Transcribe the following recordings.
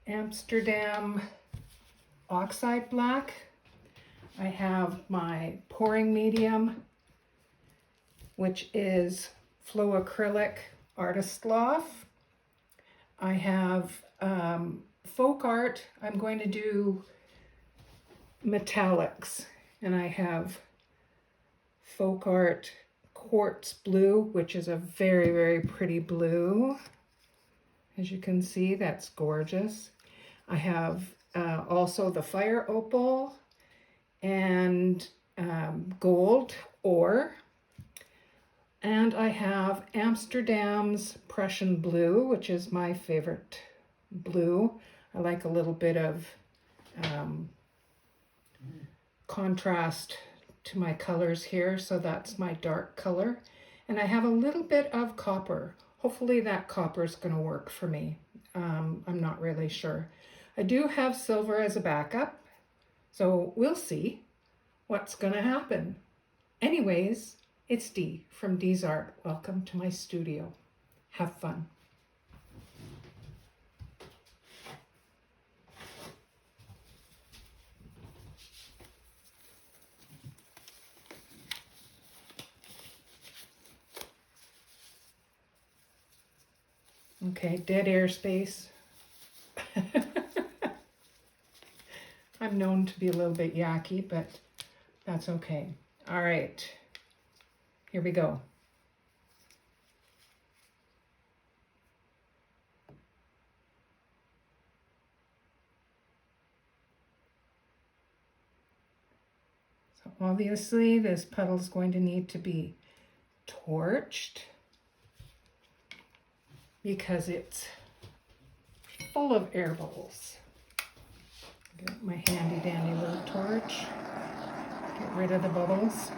Amsterdam Oxide Black. I have my pouring medium, which is Flow Acrylic Artist Loft. I have Folk Art. I'm going to do metallics, and I have Folk Art Quartz Blue, which is a very, very pretty blue. As you can see, that's gorgeous. I have also the Fire Opal and Gold Ore. And I have Amsterdam's Prussian Blue, which is my favorite blue. I like a little bit of contrast to my colors here, so that's my dark color. And I have a little bit of copper. Hopefully that copper is going to work for me. I'm not really sure. I do have silver as a backup, so we'll see what's going to happen. Anyways, it's Dee from Dee's Art. Welcome to my studio. Have fun. Okay, dead air space. I'm known to be a little bit yucky, but that's okay. All right, here we go. So obviously this puddle is going to need to be torched because it's full of air bubbles. Get my handy dandy little torch. Get rid of the bubbles.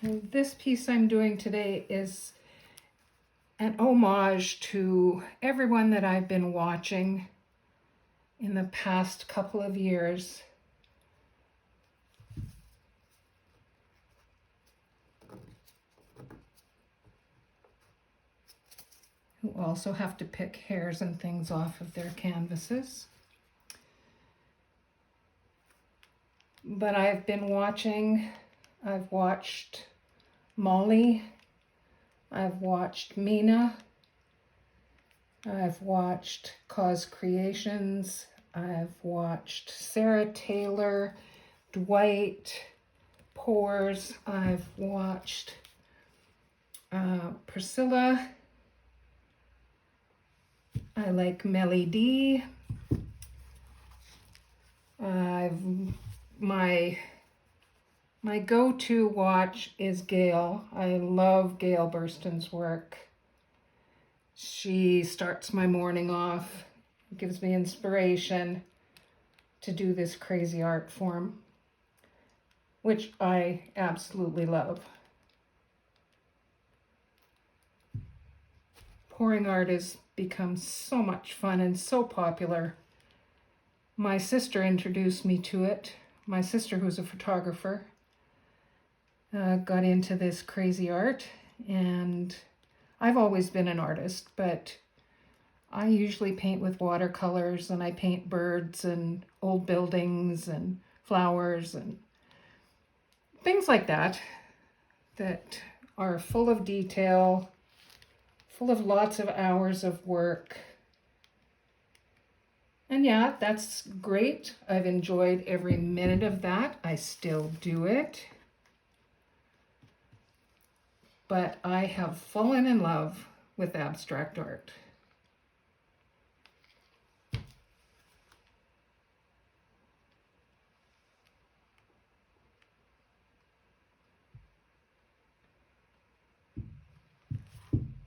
And this piece I'm doing today is an homage to everyone that I've been watching in the past couple of years. Who also have to pick hairs and things off of their canvases. But I've watched Molly, I've watched Mina, I've watched Cause Creations, I've watched Sarah Taylor, Dwight, Pores, I've watched Priscilla, I like Melly D. My go-to watch is Gail. I love Gail Burston's work. She starts my morning off, gives me inspiration to do this crazy art form, which I absolutely love. Pouring art has become so much fun and so popular. My sister introduced me to it. My sister, who's a photographer, got into this crazy art, and I've always been an artist, but I usually paint with watercolors, and I paint birds and old buildings and flowers and things like that that are full of detail, full of lots of hours of work. And yeah, that's great. I've enjoyed every minute of that. I still do it. But I have fallen in love with abstract art.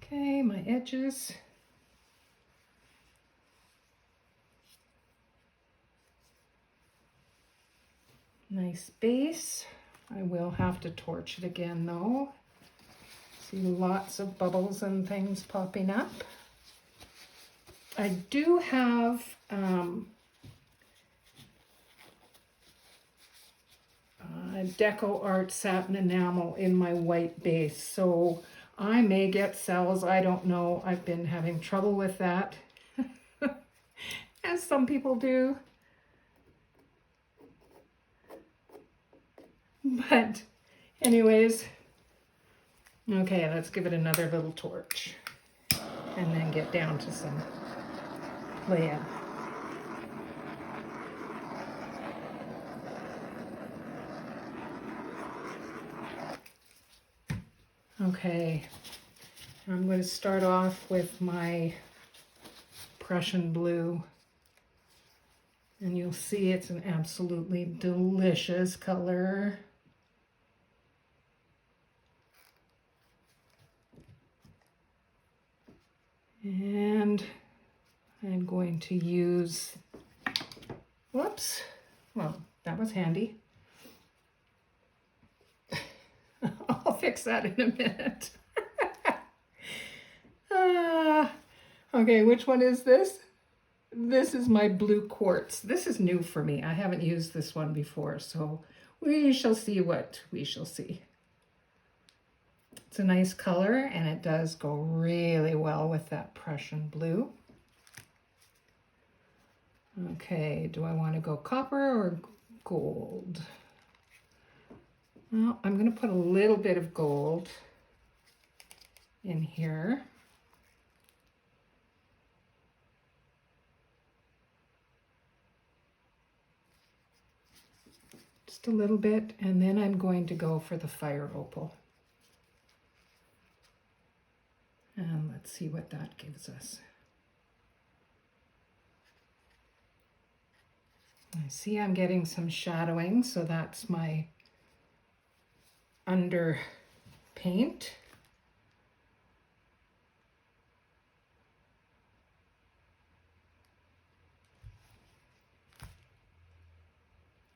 Okay, my edges. Nice base. I will have to torch it again though. See lots of bubbles and things popping up. I do have Deco Art satin enamel in my white base. So I may get cells, I don't know. I've been having trouble with that, as some people do. But anyways, okay, let's give it another little torch and then get down to some laying. Okay, I'm going to start off with my Prussian blue, and you'll see it's an absolutely delicious color. And I'm going to use, whoops, well, that was handy. I'll fix that in a minute. Okay, which one is this? This is my blue quartz. This is new for me. I haven't used this one before, so we shall see what we shall see. It's a nice color, and it does go really well with that Prussian blue. Okay, do I want to go copper or gold? Well, I'm going to put a little bit of gold in here. Just a little bit, and then I'm going to go for the fire opal. And let's see what that gives us. I see I'm getting some shadowing, so that's my under paint.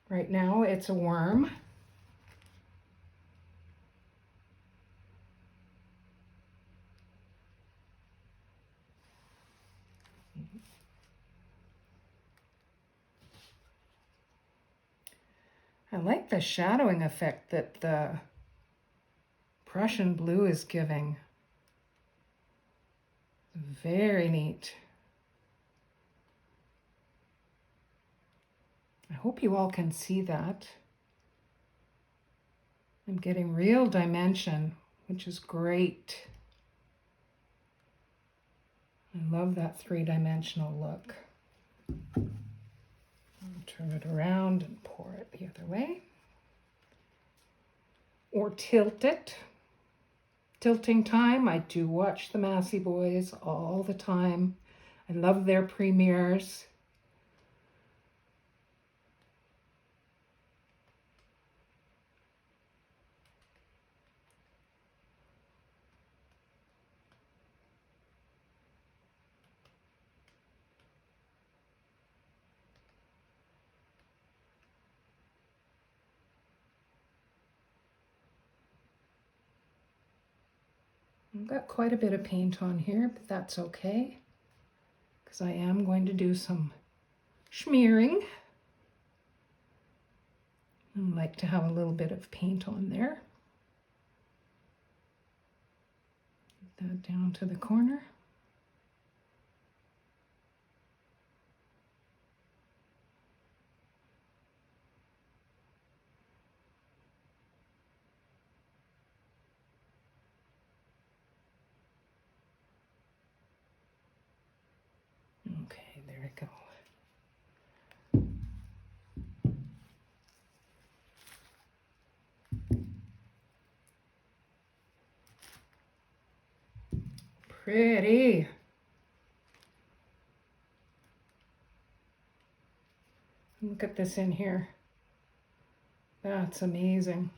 Right now it's a worm. I like the shadowing effect that the Prussian blue is giving. Very neat. I hope you all can see that. I'm getting real dimension, which is great. I love that three-dimensional look. I'll turn it around and pour it the other way. Or tilt it. Tilting time, I do watch the Massey Boys all the time. I love their premieres. I've got quite a bit of paint on here, but that's okay, because I am going to do some smearing. I like to have a little bit of paint on there. Get that down to the corner. Okay, there we go. Pretty. Look at this in here. That's amazing.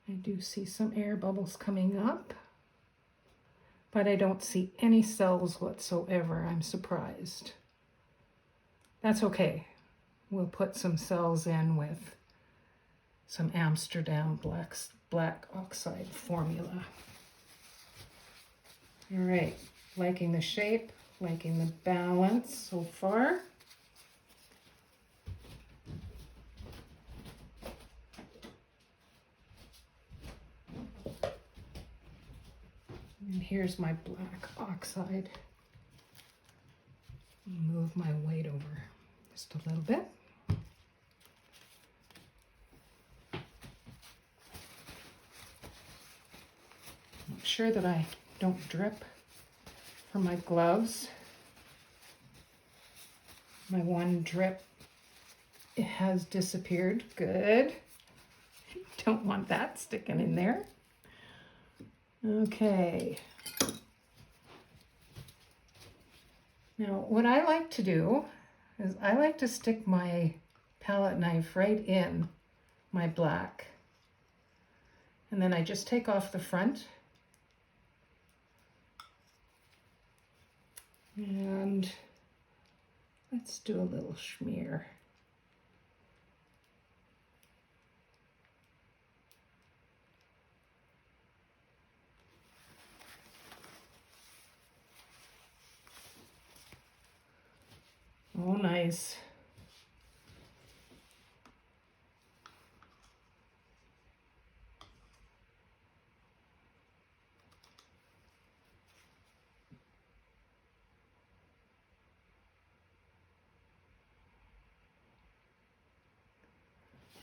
I do see some air bubbles coming up, but I don't see any cells whatsoever. I'm surprised. That's okay. We'll put some cells in with some Amsterdam black oxide formula. All right, liking the shape, liking the balance so far. And here's my black oxide. Move my weight over just a little bit. Make sure that I don't drip from my gloves. My one drip, it has disappeared. Good. Don't want that sticking in there. Okay. Now, what I like to do is I like to stick my palette knife right in my black. And then I just take off the front. And let's do a little smear. Oh, nice.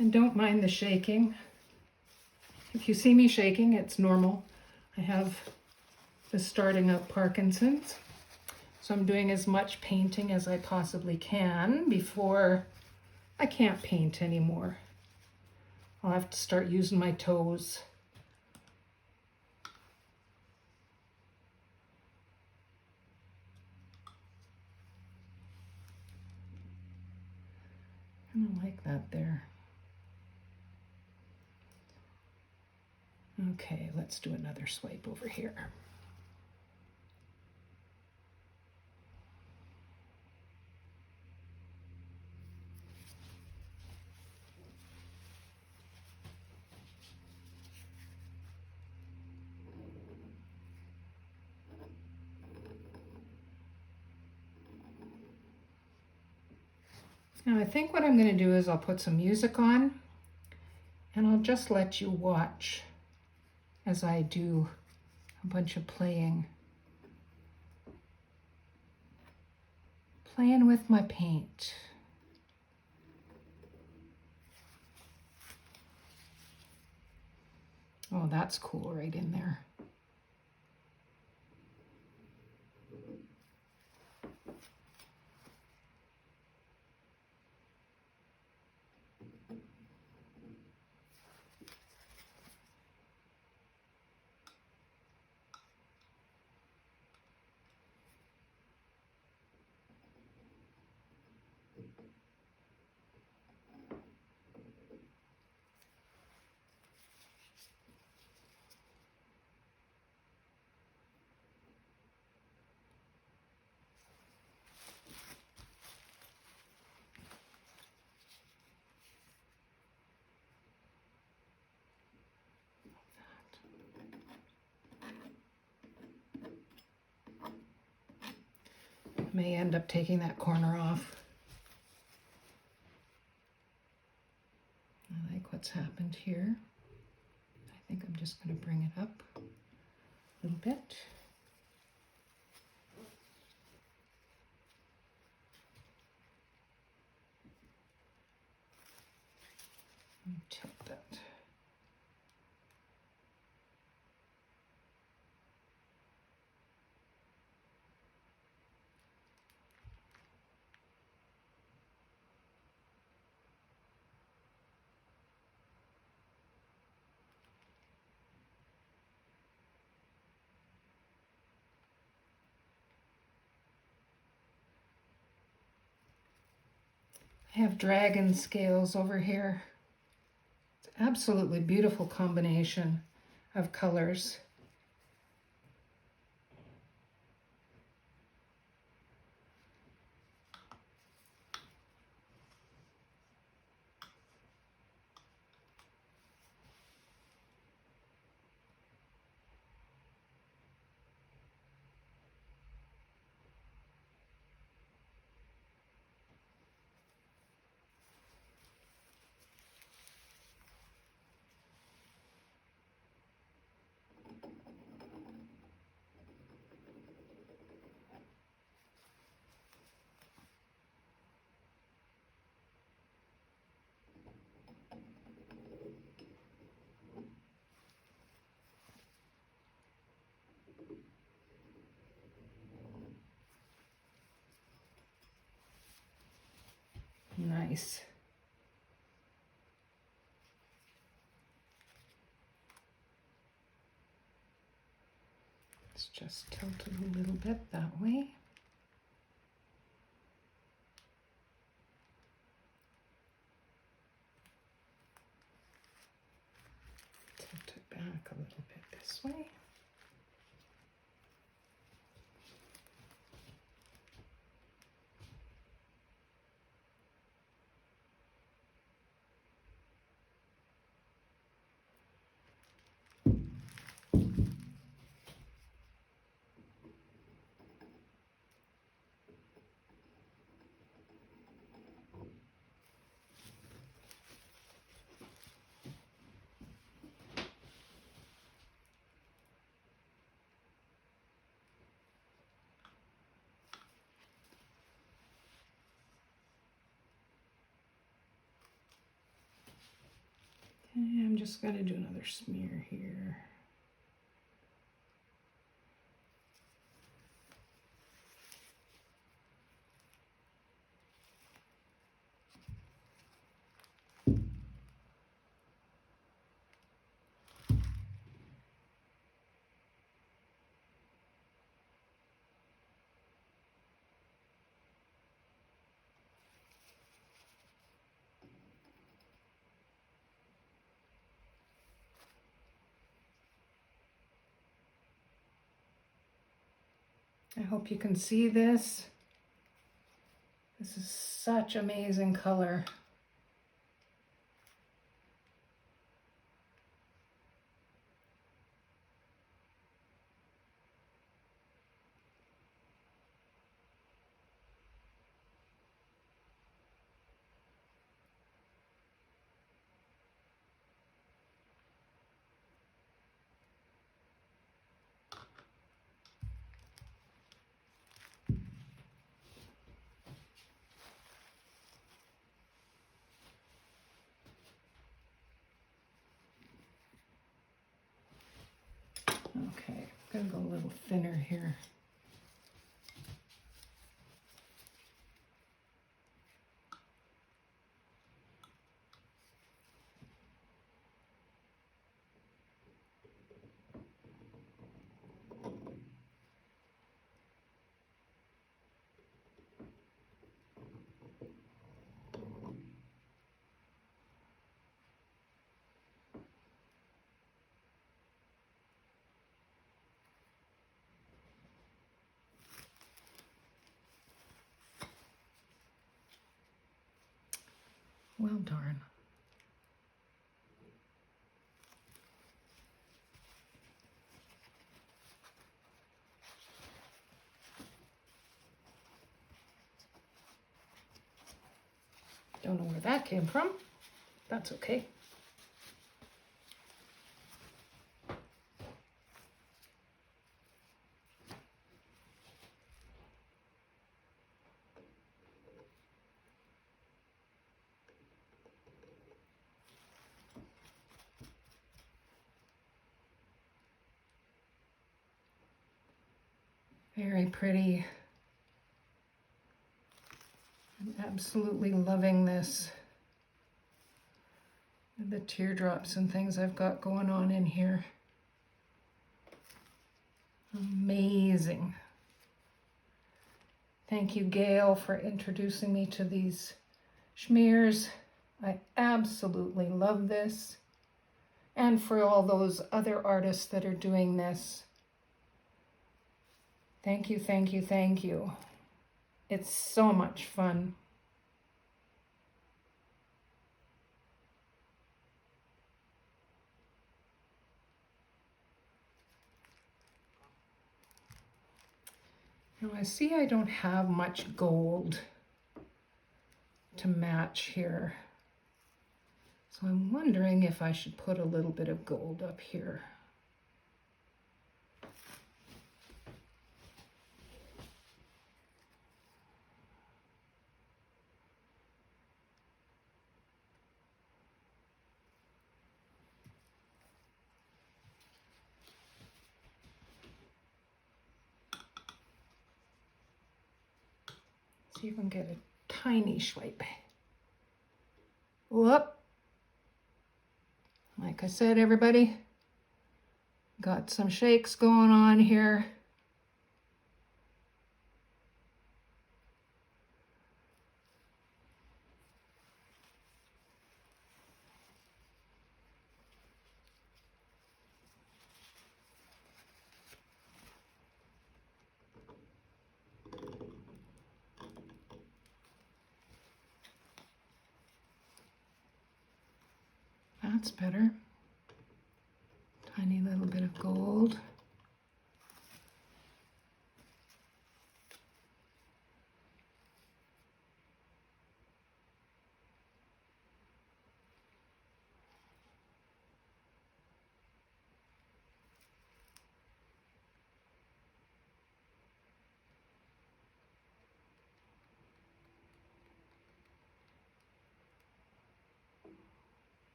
And don't mind the shaking. If you see me shaking, it's normal. I have the starting of Parkinson's. So I'm doing as much painting as I possibly can before I can't paint anymore. I'll have to start using my toes. I don't like that there. Okay, let's do another swipe over here. Now I think what I'm going to do is I'll put some music on and I'll just let you watch as I do a bunch of playing with my paint. Oh, that's cool right in there. May end up taking that corner off. I like what's happened here. I think I'm just going to bring it up a little bit. And tilt that. I have dragon scales over here. It's an absolutely beautiful combination of colors. nice. Let's just tilt it a little bit that way. Tilt it back a little bit this way. Okay, I'm just going to do another smear here. I hope you can see this. This is such amazing color. Okay, I'm gonna go a little thinner here. Well, darn. Don't know where that came from. That's okay. Very pretty. I'm absolutely loving this. The teardrops and things I've got going on in here. Amazing. Thank you, Gail, for introducing me to these schmears. I absolutely love this. And for all those other artists that are doing this. Thank you, thank you, thank you. It's so much fun. Now I see I don't have much gold to match here. So I'm wondering if I should put a little bit of gold up here. So you can get a tiny swipe. Whoop. Like I said, everybody, got some shakes going on here. That's better. Tiny little bit of gold.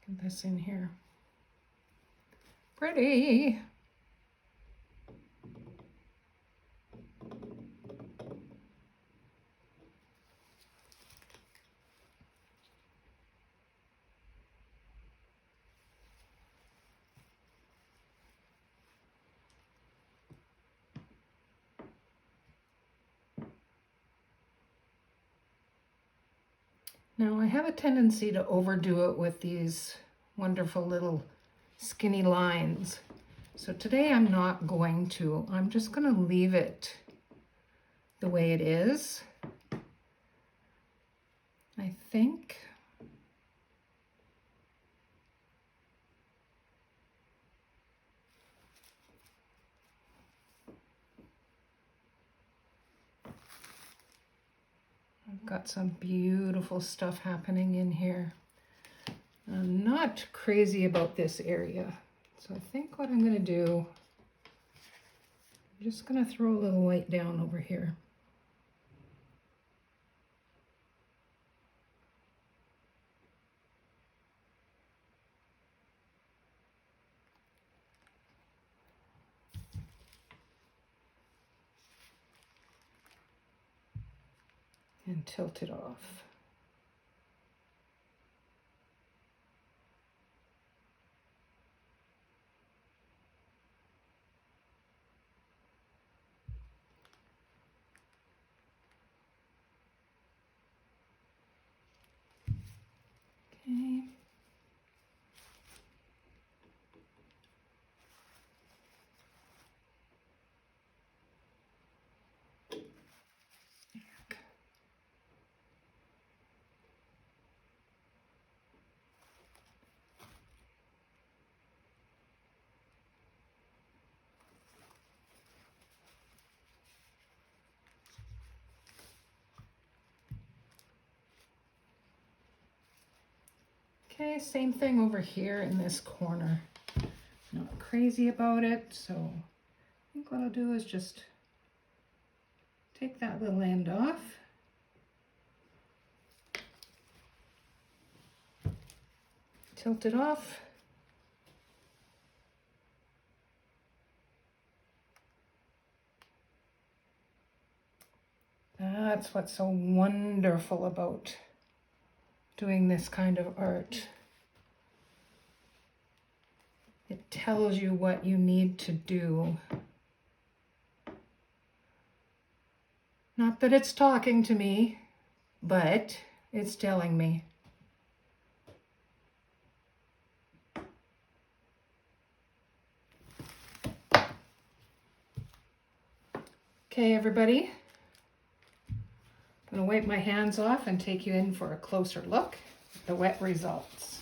Get this in here. Pretty. Now I have a tendency to overdo it with these wonderful little skinny lines. So today I'm not going to. I'm just going to leave it the way it is. I think. I've got some beautiful stuff happening in here. I'm not crazy about this area. So I think what I'm going to do, I'm just going to throw a little white down over here. And tilt it off. Okay. Okay, same thing over here in this corner. Not crazy about it, so I think what I'll do is just take that little end off. Tilt it off. That's what's so wonderful about doing this kind of art. It tells you what you need to do. Not that it's talking to me, but it's telling me. Okay, everybody. I'm going to wipe my hands off and take you in for a closer look at the wet results.